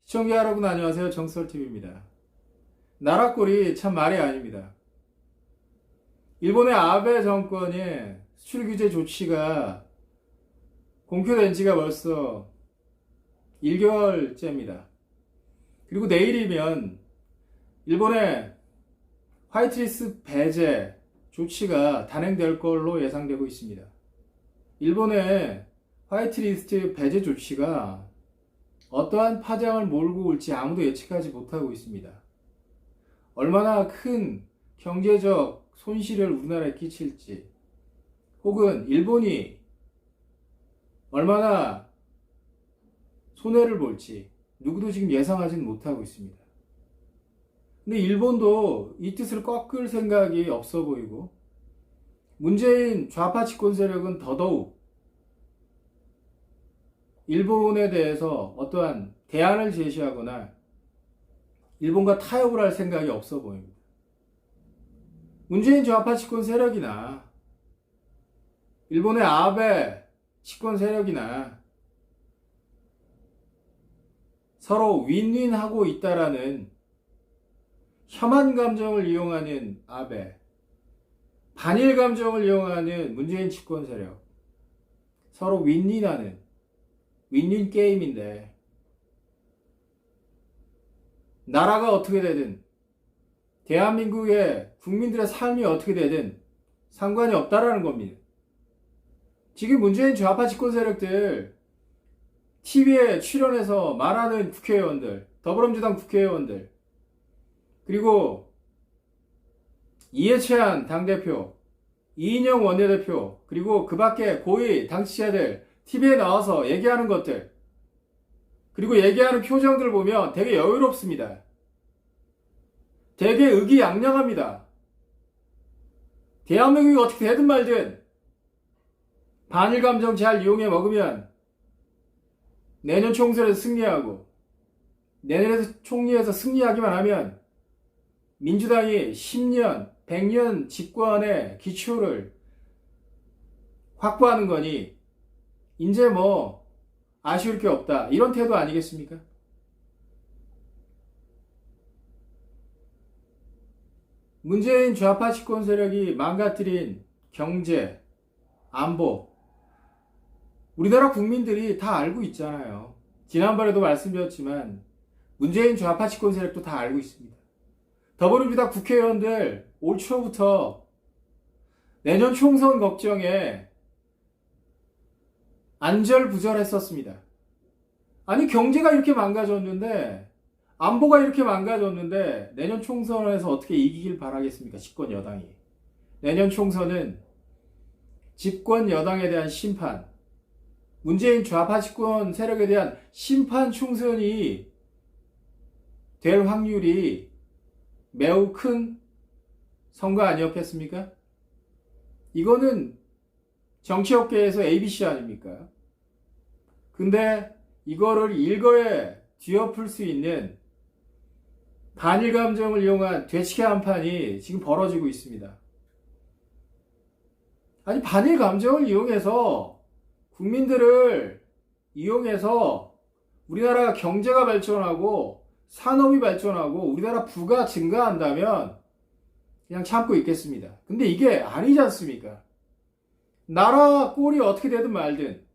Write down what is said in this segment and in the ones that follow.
시청자 여러분 안녕하세요. 정설TV입니다. 나라꼴이 참 말이 아닙니다. 일본의 아베 정권의 수출 규제 조치가 공표된 지가 벌써 1개월째입니다. 그리고 내일이면 일본의 화이트리스트 배제 조치가 단행될 걸로 예상되고 있습니다. 일본의 화이트리스트 배제 조치가 어떠한 파장을 몰고 올지 아무도 예측하지 못하고 있습니다. 얼마나 큰 경제적 손실을 우리나라에 끼칠지, 혹은 일본이 얼마나 손해를 볼지 누구도 지금 예상하지는 못하고 있습니다. 근데 일본도 이 뜻을 꺾을 생각이 없어 보이고, 문재인 좌파 집권 세력은 더더욱 일본에 대해서 어떠한 대안을 제시하거나 일본과 타협을 할 생각이 없어 보입니다. 문재인 좌파 집권 세력이나 일본의 아베 집권 세력이나 서로 윈윈하고 있다라는 혐한 감정을 이용하는 아베, 반일 감정을 이용하는 문재인 집권 세력, 서로 윈윈하는 윈윈 게임인데, 나라가 어떻게 되든 대한민국의 국민들의 삶이 어떻게 되든 상관이 없다라는 겁니다. 지금 문재인 좌파 집권 세력들 TV에 출연해서 말하는 국회의원들, 더불어민주당 국회의원들, 그리고 이해찬 당대표, 이인영 원내대표, 그리고 그 밖에 고위 당직자들 TV에 나와서 얘기하는 것들, 그리고 얘기하는 표정들 보면 되게 여유롭습니다. 되게 의기양양합니다. 대한민국이 어떻게 되든 말든 반일 감정 잘 이용해 먹으면 내년 총선에서 승리하고, 내년에서 총리에서 승리하기만 하면 민주당이 10년, 100년 집권의 기초를 확보하는 거니 이제 뭐 아쉬울 게 없다, 이런 태도 아니겠습니까? 문재인 좌파 집권 세력이 망가뜨린 경제, 안보, 우리나라 국민들이 다 알고 있잖아요. 지난번에도 말씀드렸지만 문재인 좌파 집권 세력도 다 알고 있습니다. 더불어민주당 국회의원들 올 초부터 내년 총선 걱정에 안절부절했었습니다. 아니, 경제가 이렇게 망가졌는데, 안보가 이렇게 망가졌는데 내년 총선에서 어떻게 이기길 바라겠습니까? 집권 여당이. 내년 총선은 집권 여당에 대한 심판, 문재인 좌파 집권 세력에 대한 심판 총선이 될 확률이 매우 큰 선거 아니었겠습니까? 이거는 정치업계에서 ABC 아닙니까? 근데 이거를 일거에 뒤엎을 수 있는 반일 감정을 이용한 되치기 한판이 지금 벌어지고 있습니다. 아니, 반일 감정을 이용해서, 국민들을 이용해서 우리나라 경제가 발전하고 산업이 발전하고 우리나라 부가 증가한다면 그냥 참고 있겠습니다. 근데 이게 아니지 않습니까? 나라 꼴이 어떻게 되든 말든,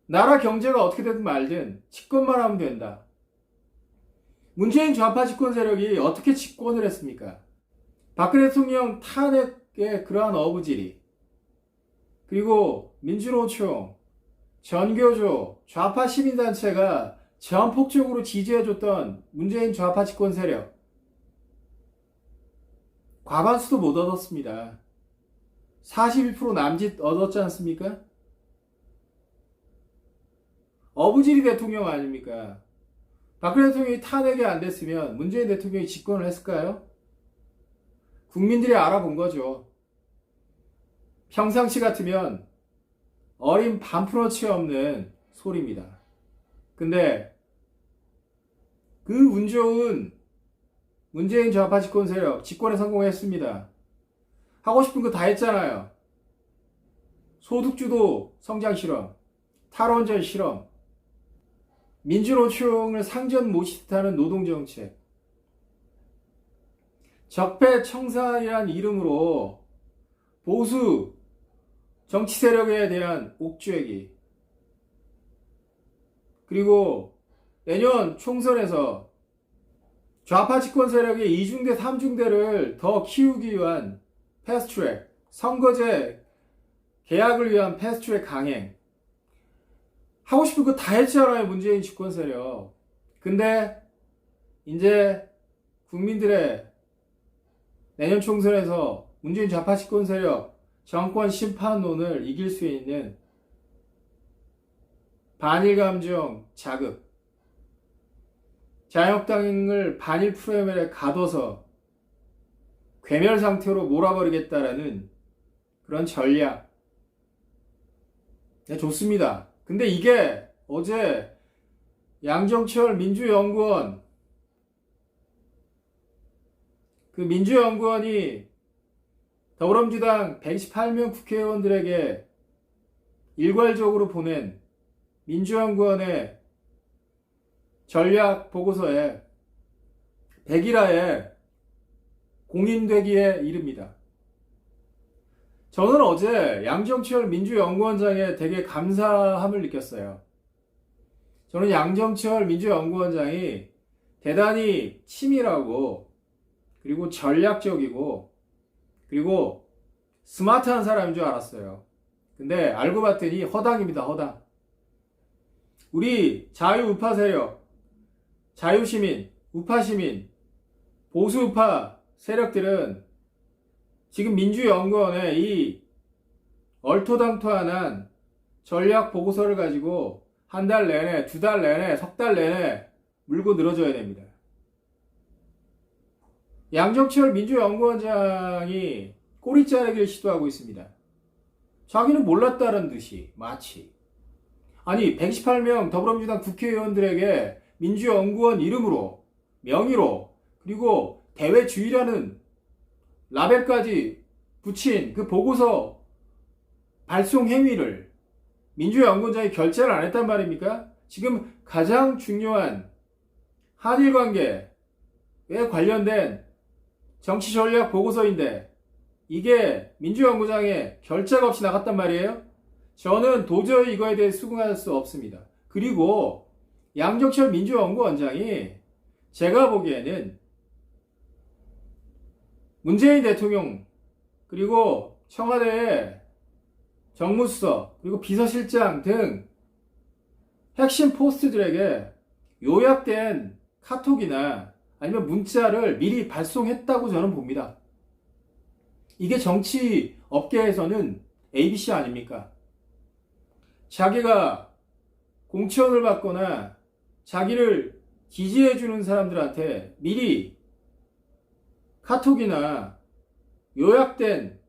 나라 경제가 어떻게 되든 말든 집권만 하면 된다. 문재인 좌파 집권 세력이 어떻게 집권을 했습니까? 박근혜 대통령 탄핵의 그러한 어부지리, 그리고 민주노총, 전교조, 좌파 시민단체가 전폭적으로 지지해줬던 문재인 좌파 집권 세력, 과반수도 못 얻었습니다. 42% 남짓 얻었지 않습니까? 어부지리 대통령 아닙니까? 박근혜 대통령이 탄핵이 안 됐으면 문재인 대통령이 집권을 했을까요? 국민들이 알아본 거죠. 평상시 같으면 어린 반푼어치 없는 소리입니다. 근데 그 운 좋은 문재인 좌파 집권 세력 집권에 성공했습니다. 하고 싶은 거 다 했잖아요. 소득주도 성장 실험, 탈원전 실험, 민주노총을 상전 모시듯하는 노동정책, 적폐청산이란 이름으로 보수 정치 세력에 대한 옥죄기, 그리고 내년 총선에서 좌파 집권 세력의 2중대, 3중대를 더 키우기 위한 패스트트랙, 선거제 계약을 위한 패스트트랙 강행, 하고 싶은 거 다 했잖아요, 문재인 집권 세력. 근데 이제 국민들의 내년 총선에서 문재인 좌파 집권 세력 정권 심판론을 이길 수 있는 반일 감정 자극, 자유한국당을 반일 프레임에 가둬서 괴멸 상태로 몰아버리겠다라는 그런 전략. 네, 좋습니다. 근데 이게 어제 양정철 민주연구원, 그 민주연구원이 더불어민주당 128명 국회의원들에게 일괄적으로 보낸 민주연구원의 전략 보고서에 100일하에 공인되기에 이릅니다. 저는 어제 양정철 민주연구원장에 되게 감사함을 느꼈어요. 저는 양정철 민주연구원장이 대단히 치밀하고, 그리고 전략적이고, 그리고 스마트한 사람인 줄 알았어요. 근데 알고 봤더니 허당입니다, 허당. 우리 자유우파 세력, 자유시민, 우파시민, 보수우파 세력들은 지금 민주연구원의 이 얼토당토한 전략 보고서를 가지고 한 달 내내, 두 달 내내, 석 달 내내 물고 늘어져야 됩니다. 양정철 민주연구원장이 꼬리 자르기를 시도하고 있습니다. 자기는 몰랐다는 듯이, 마치. 아니, 118명 더불어민주당 국회의원들에게 민주연구원 이름으로, 명의로, 그리고 대외주의라는 라벨까지 붙인 그 보고서 발송 행위를 민주연구원장이 결재를 안 했단 말입니까? 지금 가장 중요한 한일 관계에 관련된 정치 전략 보고서인데 이게 민주연구원장의 결재가 없이 나갔단 말이에요? 저는 도저히 이거에 대해 수긍할 수 없습니다. 그리고 양정철 민주연구원장이 제가 보기에는 문재인 대통령, 그리고 청와대의 정무수석, 그리고 비서실장 등 핵심 포스트들에게 요약된 카톡이나 아니면 문자를 미리 발송했다고 저는 봅니다. 이게 정치 업계에서는 ABC 아닙니까? 자기가 공천을 받거나 자기를 지지해주는 사람들한테 미리 카톡이나 요약된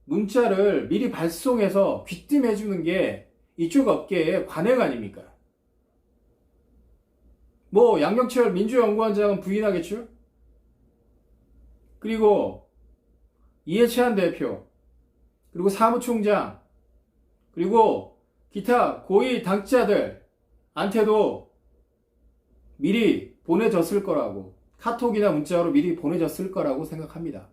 문자를 미리 발송해서 귀띔해주는 게 이쪽 업계의 관행 아닙니까? 뭐 양정철 민주연구원장은 부인하겠죠? 그리고 이해찬 대표, 그리고 사무총장, 그리고 기타 고위 당직자들한테도 미리 보내졌을 거라고, 카톡이나 문자로 미리 보내졌을 거라고 생각합니다.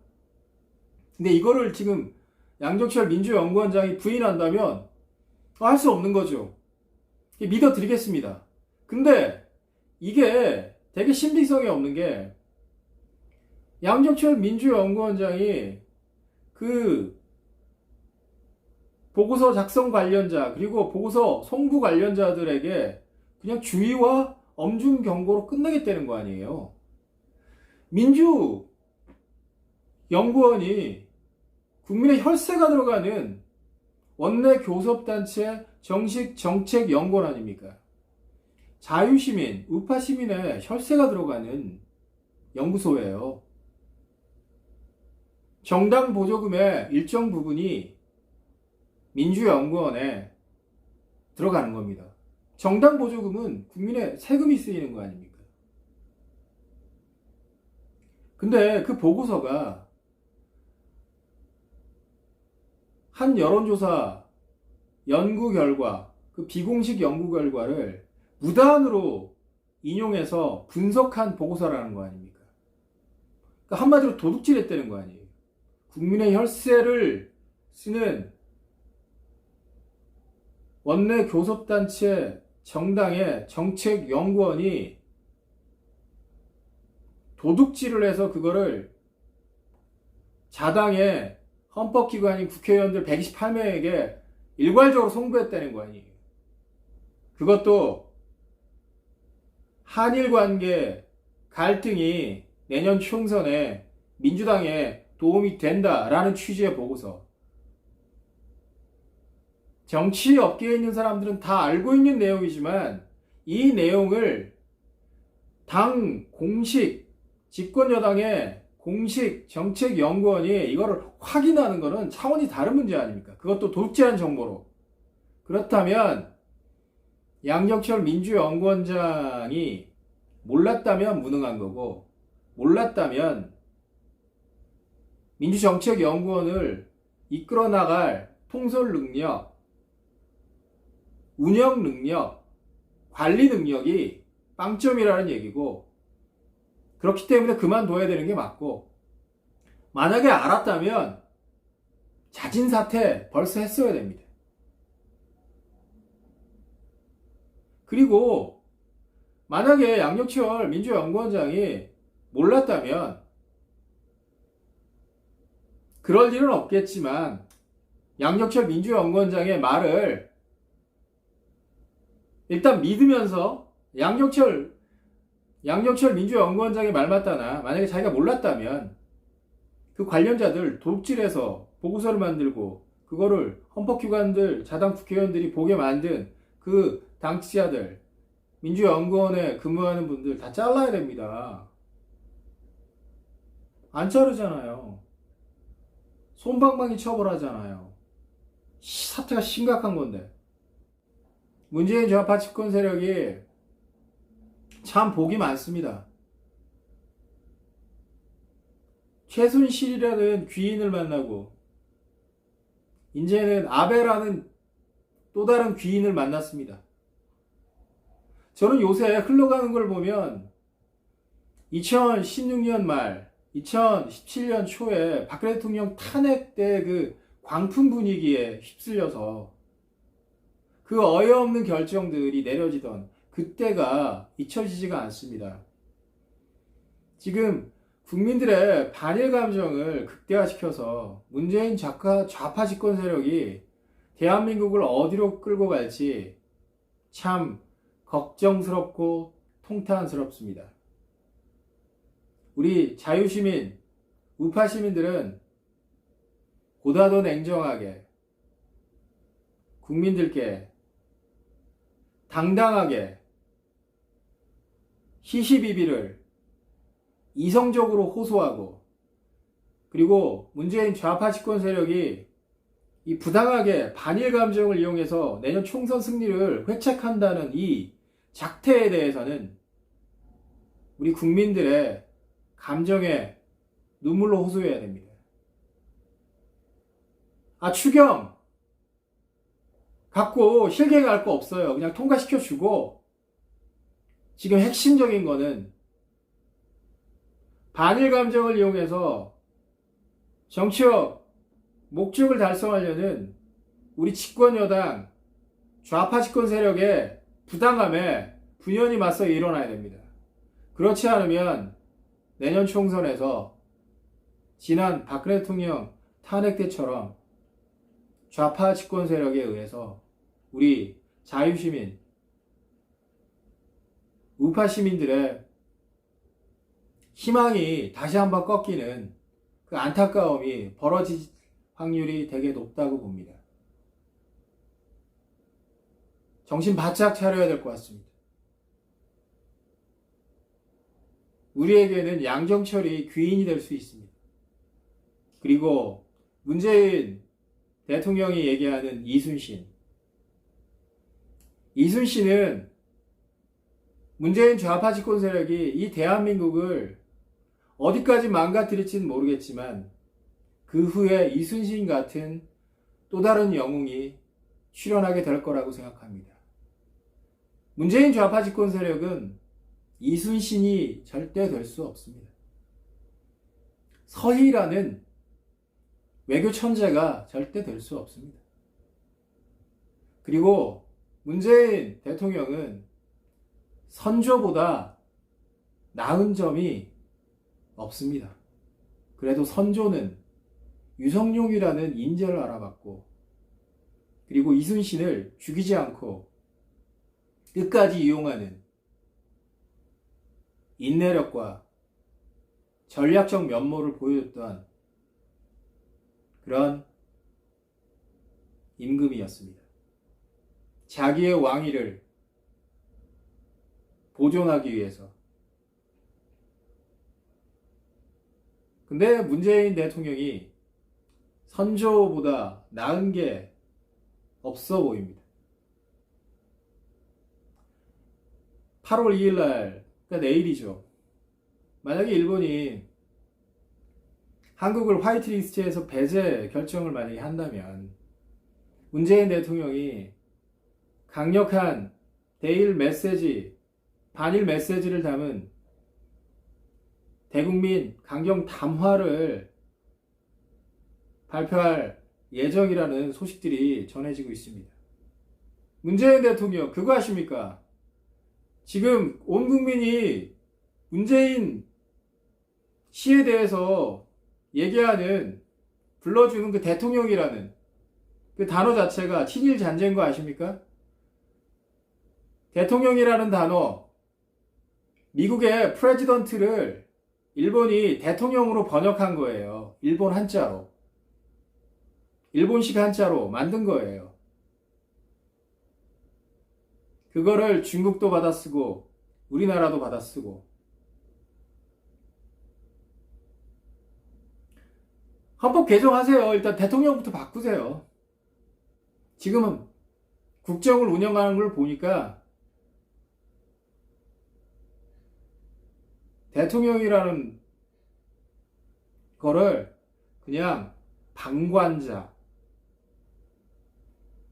근데 이거를 지금 양정철 민주연구원장이 부인한다면 할 수 없는 거죠. 믿어드리겠습니다. 근데 이게 되게 신빙성이 없는 게 양정철 민주연구원장이 그 보고서 작성 관련자, 그리고 보고서 송부 관련자들에게 그냥 주의와 엄중 경고로 끝나겠다는 거 아니에요. 민주연구원이 국민의 혈세가 들어가는 원내 교섭단체 정식 정책연구원 아닙니까? 자유시민, 우파시민의 혈세가 들어가는 연구소예요. 정당 보조금의 일정 부분이 민주연구원에 들어가는 겁니다. 정당 보조금은 국민의 세금이 쓰이는 거 아닙니까? 근데 그 보고서가 한 여론조사 연구 결과, 그 비공식 연구 결과를 무단으로 인용해서 분석한 보고서라는 거 아닙니까? 그러니까 한마디로 도둑질했다는 거 아니에요. 국민의 혈세를 쓰는 원내 교섭단체 정당의 정책연구원이 도둑질을 해서 그거를 자당의 헌법기관인 국회의원들 128명에게 일괄적으로 송부했다는 거 아니에요. 그것도 한일 관계 갈등이 내년 총선에 민주당에 도움이 된다라는 취지의 보고서. 정치 업계에 있는 사람들은 다 알고 있는 내용이지만 이 내용을 당 공식 집권여당의 공식 정책연구원이 이거를 확인하는 것은 차원이 다른 문제 아닙니까? 그것도 도둑질한 정보로. 그렇다면 양정철 민주연구원장이 몰랐다면 무능한 거고, 몰랐다면 민주정책연구원을 이끌어 나갈 통솔 능력, 운영 능력, 관리 능력이 빵점이라는 얘기고, 그렇기 때문에 그만둬야 되는 게 맞고, 만약에 알았다면 자진 사퇴 벌써 했어야 됩니다. 그리고 만약에 양정철 민주연구원장이 몰랐다면, 그럴 일은 없겠지만 양정철 민주연구원장의 말을 일단 믿으면서 양정철 민주연구원장의 말 맞다나 만약에 자기가 몰랐다면 그 관련자들 도둑질해서 보고서를 만들고 그거를 헌법기관들, 자당 국회의원들이 보게 만든 그 당치자들, 민주연구원에 근무하는 분들 다 잘라야 됩니다. 안 자르잖아요. 솜방망이 처벌하잖아요. 사태가 심각한 건데. 문재인 좌파 집권 세력이 참 복이 많습니다. 최순실이라는 귀인을 만나고 이제는 아베라는 또 다른 귀인을 만났습니다. 저는 요새 흘러가는 걸 보면 2016년 말 2017년 초에 박근혜 대통령 탄핵 때 그 광풍 분위기에 휩쓸려서 그 어이없는 결정들이 내려지던 그때가 잊혀지지가 않습니다. 지금 국민들의 반일 감정을 극대화시켜서 문재인 좌파 집권 세력이 대한민국을 어디로 끌고 갈지 참 걱정스럽고 통탄스럽습니다. 우리 자유시민, 우파시민들은 보다 더 냉정하게 국민들께 당당하게 시시비비를 이성적으로 호소하고, 그리고 문재인 좌파 집권 세력이 이 부당하게 반일 감정을 이용해서 내년 총선 승리를 회책한다는 이 작태에 대해서는 우리 국민들의 감정에 눈물로 호소해야 됩니다. 추경 갖고 실갱할 거 없어요. 그냥 통과시켜주고, 지금 핵심적인 거는 반일 감정을 이용해서 정치적 목적을 달성하려는 우리 집권 여당 좌파 집권 세력의 부당함에 분연히 맞서 일어나야 됩니다. 그렇지 않으면 내년 총선에서 지난 박근혜 대통령 탄핵 때처럼 좌파 집권 세력에 의해서 우리 자유시민, 우파 시민들의 희망이 다시 한번 꺾이는 그 안타까움이 벌어질 확률이 되게 높다고 봅니다. 정신 바짝 차려야 될 것 같습니다. 우리에게는 양정철이 귀인이 될 수 있습니다. 그리고 문재인 대통령이 얘기하는 이순신. 이순신은 문재인 좌파 집권 세력이 이 대한민국을 어디까지 망가뜨릴지는 모르겠지만 그 후에 이순신 같은 또 다른 영웅이 출현하게 될 거라고 생각합니다. 문재인 좌파 집권 세력은 이순신이 절대 될 수 없습니다. 서희라는 외교 천재가 절대 될 수 없습니다. 그리고 문재인 대통령은 선조보다 나은 점이 없습니다. 그래도 선조는 유성룡이라는 인재를 알아봤고, 그리고 이순신을 죽이지 않고 끝까지 이용하는 인내력과 전략적 면모를 보여줬던 그런 임금이었습니다. 자기의 왕위를 보존하기 위해서. 근데 문재인 대통령이 선조보다 나은 게 없어 보입니다. 8월 2일 날, 그러니까 내일이죠. 만약에 일본이 한국을 화이트리스트에서 배제 결정을 만약에 한다면 문재인 대통령이 강력한 대일 메시지, 반일 메시지를 담은 대국민 강경 담화를 발표할 예정이라는 소식들이 전해지고 있습니다. 문재인 대통령 그거 아십니까? 지금 온 국민이 문재인 씨에 대해서 얘기하는, 불러주는 그 대통령이라는 그 단어 자체가 친일 잔재인 거 아십니까? 대통령이라는 단어, 미국의 프레지던트를 일본이 대통령으로 번역한 거예요. 일본 한자로. 일본식 한자로 만든 거예요. 그거를 중국도 받아쓰고 우리나라도 받아쓰고. 헌법 개정하세요. 일단 대통령부터 바꾸세요. 지금은 국정을 운영하는 걸 보니까 대통령이라는 거를 그냥 방관자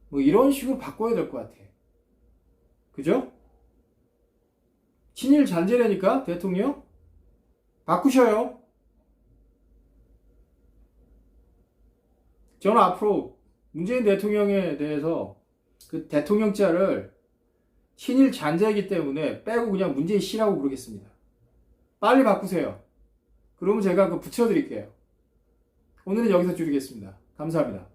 뭐 이런 식으로 바꿔야 될 것 같아. 그죠? 친일 잔재라니까 대통령 바꾸셔요. 저는 앞으로 문재인 대통령에 대해서 그 대통령자를 친일 잔재이기 때문에 빼고 그냥 문재인 씨라고 부르겠습니다. 빨리 바꾸세요. 그러면 제가 그거 붙여드릴게요. 오늘은 여기서 줄이겠습니다. 감사합니다.